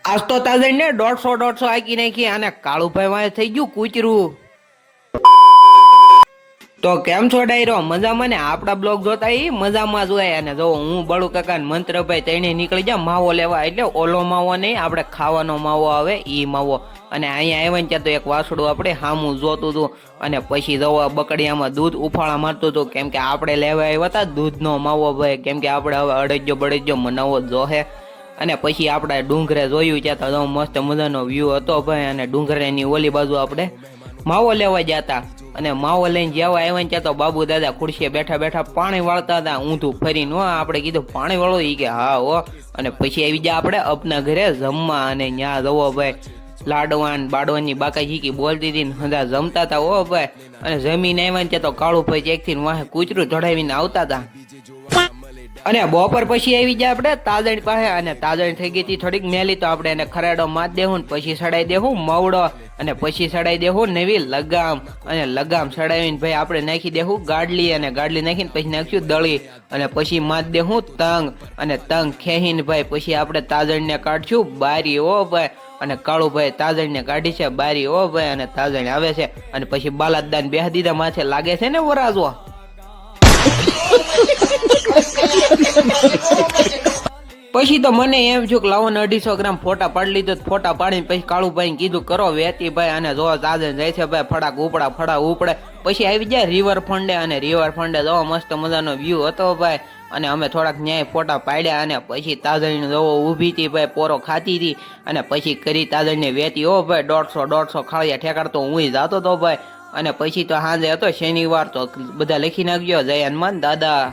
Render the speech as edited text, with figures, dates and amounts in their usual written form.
આજ તો તાજે ને 150 આકી નાખી અને કાળુભાઈ વાય થઈ ગયું કૂચરું. તો કેમ છો ડાયરો, મજામાં ને? આપડા બ્લોગ જોતા એ મજામાં જ હોય. અને જો હું બળુ કાકા મંત્રભાઈ તઈને નીકળી જા માવો લેવા, એટલે ઓલો માવો નહીં, આપણે ખાવાનો માવો આવે ઈ માવો. અને અહીંયા આવ્યા ને ત્યાં તો એક વાસડું આપણે હામું જોતું હતું. અને પછી જવા બકડીયામાં દૂધ ઉફાળા મારતું હતું, કેમ કે આપણે લેવા આવ્યા હતા દૂધનો માવો ભાઈ, કેમ કે આપણે હવે અડજ્યો બળજ્યો મનાવો જોહે. અને પછી આપણે ડુંગરે જોયું ત્યાં તો મસ્ત મજાનો વ્યૂ હતો ભાઈ. અને ડુંગરેની ઓલી બાજુ આપણે માવો લેવા જતા. અને માવો લઈને જેવા આવ્યા ત્યાં તો બાબુ દાદા ખુરશીએ બેઠા બેઠા પાણી વાળતા હતા ઊંધું ફરીને. આપણે કીધું પાણી વાળો? ઈ કે હા હો. અને પછી આવી ગયા આપણે અપના ઘરે જમવા. અને ત્યાં જવો ભાઈ લાડવાન બાડવાની બાકા જીકી બોલતી હતી ને હંધા જમતા હતા ઓ ભાઈ. અને જમીને આવ્યા ત્યાં તો કાળુભાઈ ચેકથી વાહે કૂતરું ચડાવીને આવતા હતા. અને બપોર પછી આવી જાય આપણે તાજણ પાસે. અને તાજણ થઈ ગઈ હતી થોડીક મેલી, તો આપણે એને ખરાડો માર દેવું ને પછી સડાઈ દેવું મવડો. અને પછી સડાઈ દેવું નવી લગામ. અને લગામ સડાવીને ભાઈ આપણે નાખી દેવું ગાડલી. અને ગાડલી નાખીને પછી નાખ્યું દળી. અને પછી માર દેવું તંગ. અને તંગ ખેહીને ભાઈ પછી આપણે તાજણને કાઢશું બારી ઓ ભાઈ. અને કાળુભાઈ તાજણને કાઢી છે બારી ઓ ભાઈ. અને તાજણ આવે છે અને પછી બાલાદાન બેહ દીધા માથે લાગે છે ને વરાજો. પછી તો મને એમ થયું કે લાવો ને 250 ગ્રામ ફોટા પાડી લીધો. ફોટા પાડીને પછી કાળુભાઈ કીધું કરો વેતી ભાઈ. અને જો તાજણ જાય છે ભાઈ ફડાક ઉપડા ફડા ઉપડે. પછી આવી જાય રિવરફ્રન્ટે. અને રિવરફ્રન્ટે જો મસ્ત મજાનો વ્યૂ હતો ભાઈ. અને અમે થોડાક ન્યાય ફોટા પાડ્યા. અને પછી તાજણ જોવો ઊભી હતી ભાઈ, પોરો ખાતી હતી. અને પછી કરી તાજણને વેતી હો ભાઈ 150 ખાળિયા ઠેકાડતો હું જાતો હતો ભાઈ. અને પછી તો સાંજે હતો શનિવાર, તો બધા લખી નાખ્યો જય હનુમાન દાદા.